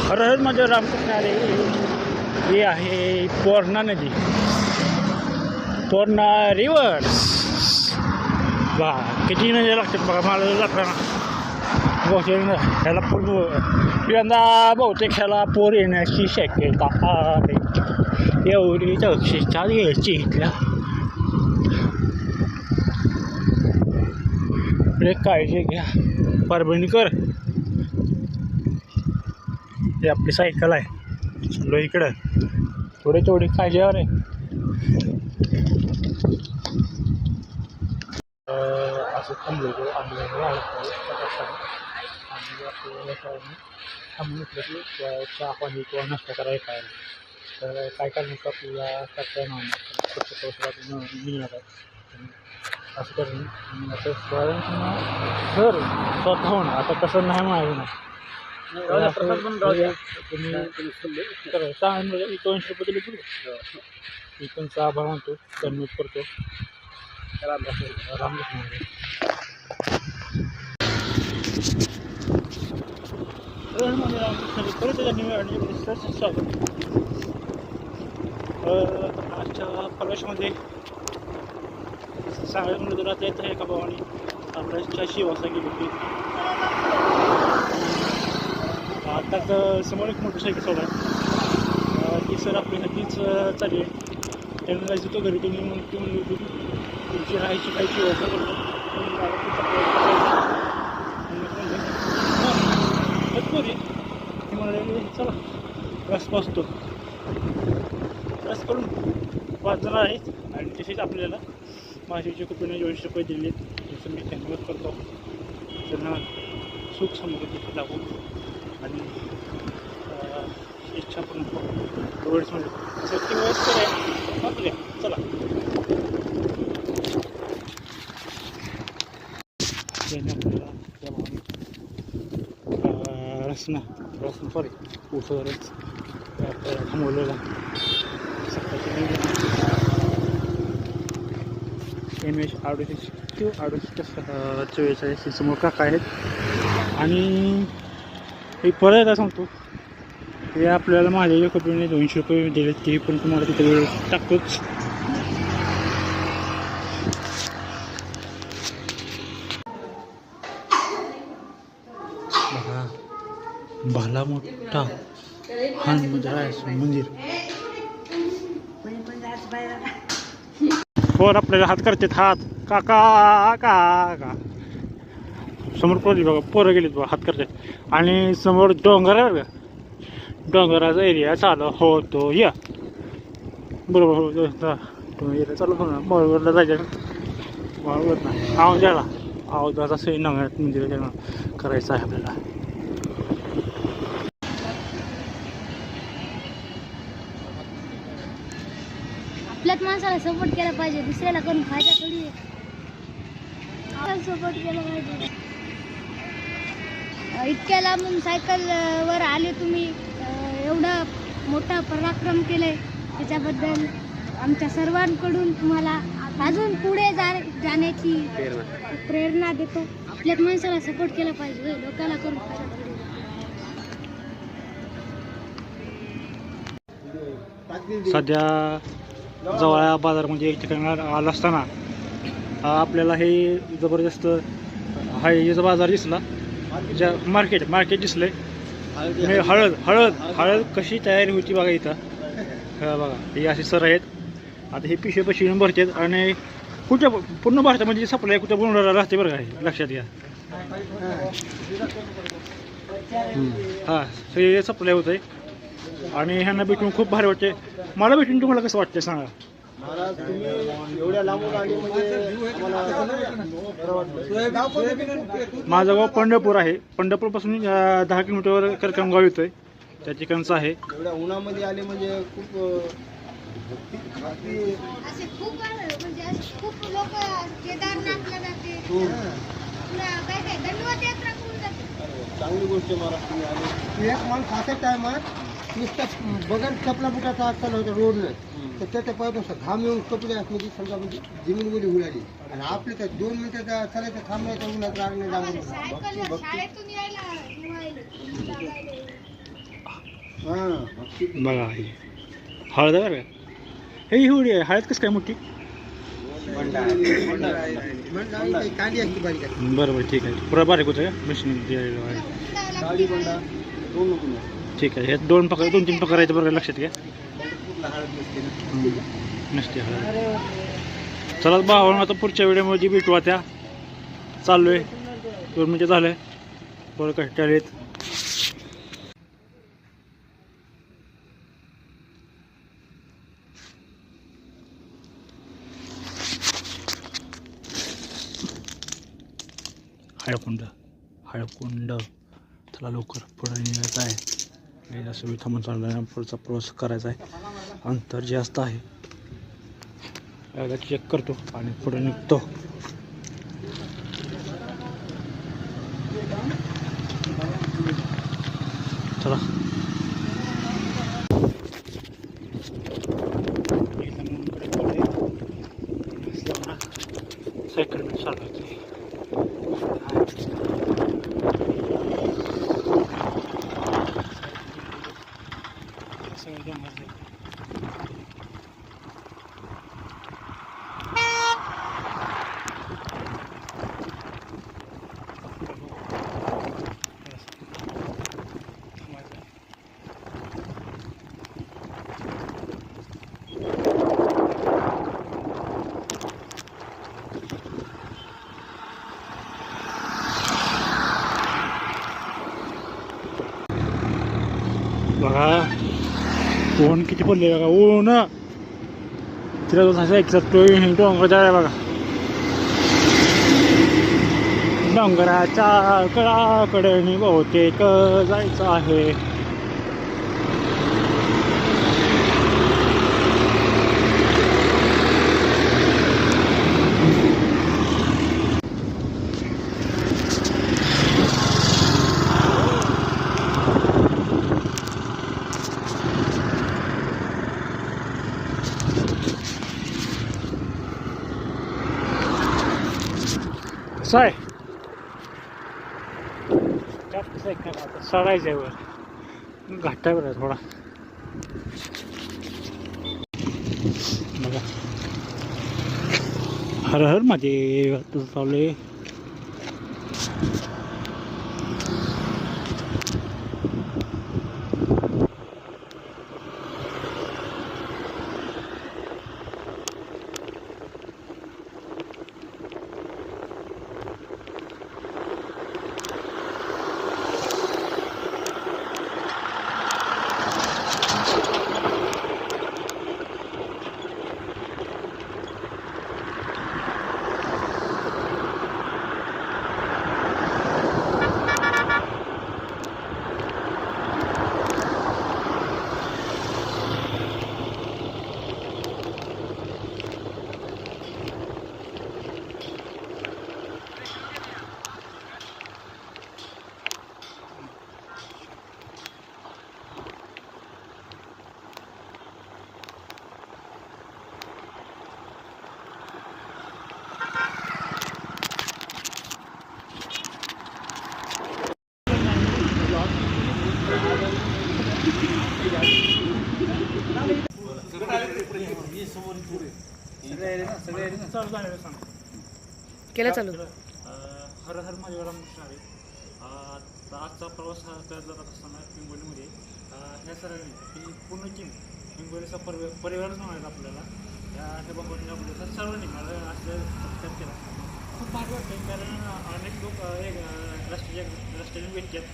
हर हर माझ्या रामकृष्ण आले. हे आहे पोरणा नदी, पोरणा रिव्हर्स. वा किती नद्या लागतात बघा मला लागताना. बहुतेक ह्याला पहिल्यांदा बहुतेक ह्याला पोर येण्याची शक्यता आहे. एवढी दक्षता घ्यायची इथल्या काळजी घ्या. परभणीकर हे आपली सायकल आहे. चाललो इकडं थोडी काळजीवर आहे. असं थांबलो आम्ही थांबून म्हटलं की चहा पाणी किंवा नाश्ता करायला काय तर काय करण्याचं आपल्याला करता येणार मिळणार आहे. असं करून असं सर स्वतःहून आता कसं नाही माहिती ना तुम्ही सांग 200 रुपये दिले पुढे इथूनचा आभार मानतो. धन्यवाद करतो. रामकृष्ण. आजच्या प्रवेशमध्ये सांगायचं म्हणलं तर आता येत आहे एका भावाने आपल्या शिवासा गेली होती. आताच समोर एक मोटरसायकल सोडा ती सर आपल्यासाठीच चालली आहे. त्यांना जायचं तो घरी तुम्ही मग ती म्हणली होती तुमची राहायची काही शिवासा करतो ती म्हणाले चला रस पाचतो. रस करून 5 जण आहेत आणि तसेच आपल्याला माझ्याच्या कुटुंबाने 200 रुपये दिले त्याचं मी धन्यवाद करतो. त्यांना सुख समृद्धी लागू आणि इच्छा पण रोड्समध्ये सेफ्टी वयस्कर आहे आपल्या. चला आपल्याला त्या भावाने रसना सॉरी ऊसवरच थांबवलेला MH 3844 समोर काका आहेत. आणि हे परत एकदा सांगतो हे आपल्याला माझ्या कुटुंबाने 200 रुपये दिले ते पण तुम्हाला तिथे वेळ टाकतोच. बघा भला मोठा मंदिर. पोर आपल्याला हात करतात हात काका काका समोर पोरली बघा पोरं गेलीत बघा हात करतात. आणि समोर डोंगर आहे बघा डोंगराचा एरिया चालू होतो या बरोबर एरिया चालू होतो ना. बरोबरला जायचं बरोबर ना आवाजाला आवाजाचा सही नव्यात मंदिर करायचं आहे आपल्याला. आपल्याच माणसाला सपोर्ट केला पाहिजे. दुसऱ्याला करून फायदा थोडी सपोर्ट केला पाहिजे. इतक्या लांबून सायकलवर आले तुम्ही एवढा मोठा पराक्रम केलाय त्याच्याबद्दल आमच्या सर्वांकडून तुम्हाला अजून पुढे जाण्याची प्रेरणा देतो. आपल्याच माणसाला सपोर्ट केला पाहिजे. लोकांना करून फायदा थोडी. सध्या जवळ बाजारमध्ये एक ठिकाणी आला असताना आपल्याला हे जबरदस्त हायचा बाजार दिसला. ज्या मार्केट दिसले. हळद कशी तयारी होती बघा इथं. बघा हे असे सर आहेत. आता हे पिशवी भरतात आणि कुठं पूर्ण भारतामध्ये सप्लाय कुठं बनवलेला राहते बरं का लक्षात घ्या. हां सगळे सप्लाय होत आहे आणि ह्यांना भेटून खूप भारी वाटते. मला भेटून तुम्हाला कसं वाटतं सांगा. माझं गाव पंढरपूर आहे. पंढरपूरपासून 10 किलोमीटरवर करकम गाव येतोय त्या ठिकाणचं आहे. एवढ्या उन्हामध्ये आले म्हणजे खूप लोक केदारनाथला जाते. चांगली गोष्ट महाराष्ट्राने आली. एक माणूस अशा टायमात नुसतं बगैर चपला बुटाचा चालू होता रोडनं तर त्याच्या पायापासून घाम येऊन कपडे असण्याची समजा म्हणजे जमीनमध्ये उडाली आणि आपले तर 2 मिनिटाचा चालायचं थांबण्याच्या उन्हात लागणे बघा ही हळद आहे बरं का. हे एवढी आहे हळद कसं काय मोठी. कांडी असते बारीक आहे. बरं बरं ठीक आहे पुरा बारीक होतं का मशीन काळी बंडा दोन ठीक आहे हे 2-3 प्रकार आहेत बरं लक्षात घ्या. हळद नसते ना. नसते हळद. चला भावानं आता पुढच्या व्हिडिओमध्ये भेटू आता. चाललो आहे 2 मिनिटं झालं आहे बरं कष्ट आलेत. हळकुंड चला लवकर पुढे निघायचं आहे. जास्त वेळ थांबून चाललं आहे. पुढचा प्रवास करायचा आहे. अंतर जास्त आहे. एकदा चेक करतो आणि पुढे निघतो. चला सायकल चालवायची. बघा ऊन किती पडले बघा ऊन. तिला डोंगर आहे बघा. डोंगराच्या कडाकडे बहुतेक जायचं आहे. कसं आहे कसं आहे आता चढायचं आहे वर. घाट आहे बरं थोडा बघा. हर हर महादेव तसं चालू आहे. केलं चालू. हर हर महादेवाला नमस्कार आहे. आजचा प्रवास हा जात असताना हिंगोलीमध्ये ह्या सरांनी ही पूर्ण टीम हिंगोलीचा परिवारच म्हणायचा आपल्याला. त्या बाबतीने आपल्याला सर्वांनी मला असं सत्कार केला. खूप भारी वाटतं कारण अनेक लोक एक राष्ट्रीय व्यक्ती आहेत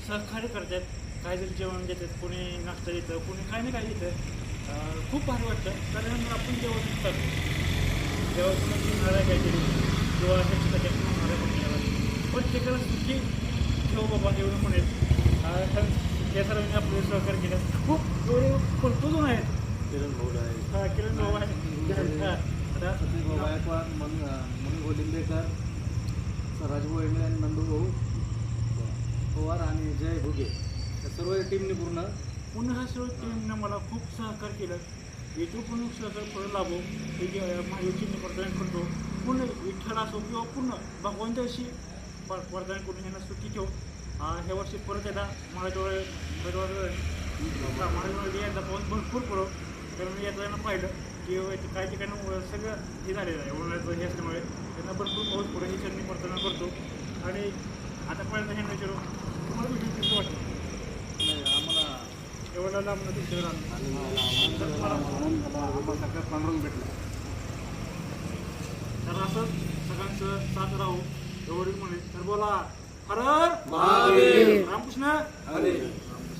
सहकार्य करतात. काही जरी जेवण देतात कोणी नाश्ता देतं कोणी काही ना काही देतं. खूप भारी वाटतं कारण आपण जेवण करतो जेव्हा तुम्ही होणार आहे काहीतरी किंवा ह्याच्यासाठी होणार आहे आपल्याला प्रत्येकाला सुखी ठेव बाबा एवढं म्हणेल. त्या सर्वांनी आपले सहकार्य केलं. खूप एवढे भरपूर जण आहेत. किरण भाऊ आहे सतीश भाऊ गायकवाड मनी गोलिंबेकर स्वराज वळणे आणि नंदू पवार आणि जय भुगे या सर्व टीमने पूर्ण ह्या सर्व टीमनं मला खूप सहकार्य केलं. याचं पूर्ण सहकार्य पुढे लाभो हे माझी टीमने प्रदान करतो. पूर्ण विठ्ठल असो किंवा पूर्ण भगवंताशी प्रदान करून यांना सुखी ठेव. ह्या वर्षी परत एकदा मला महाराष्ट्रामध्ये यंदा पाऊस भरपूर पडो. कारण मी येताना पाहिलं की काही ठिकाणी सगळं हे झालेलं आहे उन्हाळ्याचं हे असल्यामुळे त्यांना भरपूर पाऊस पडो ही चटणी प्रार्थना करतो. आणि आता पहिल्यांदा हे विचारू तुम्हाला व्हिडिओ कसं वाटतं? आम्हाला एवढं लांब तुमच्याकडे आलं भेटलं तर असं सगळ्यांचं साथ राहू एवढी म्हणे तर बोला हर हर महादेव रामकृष्ण हरी.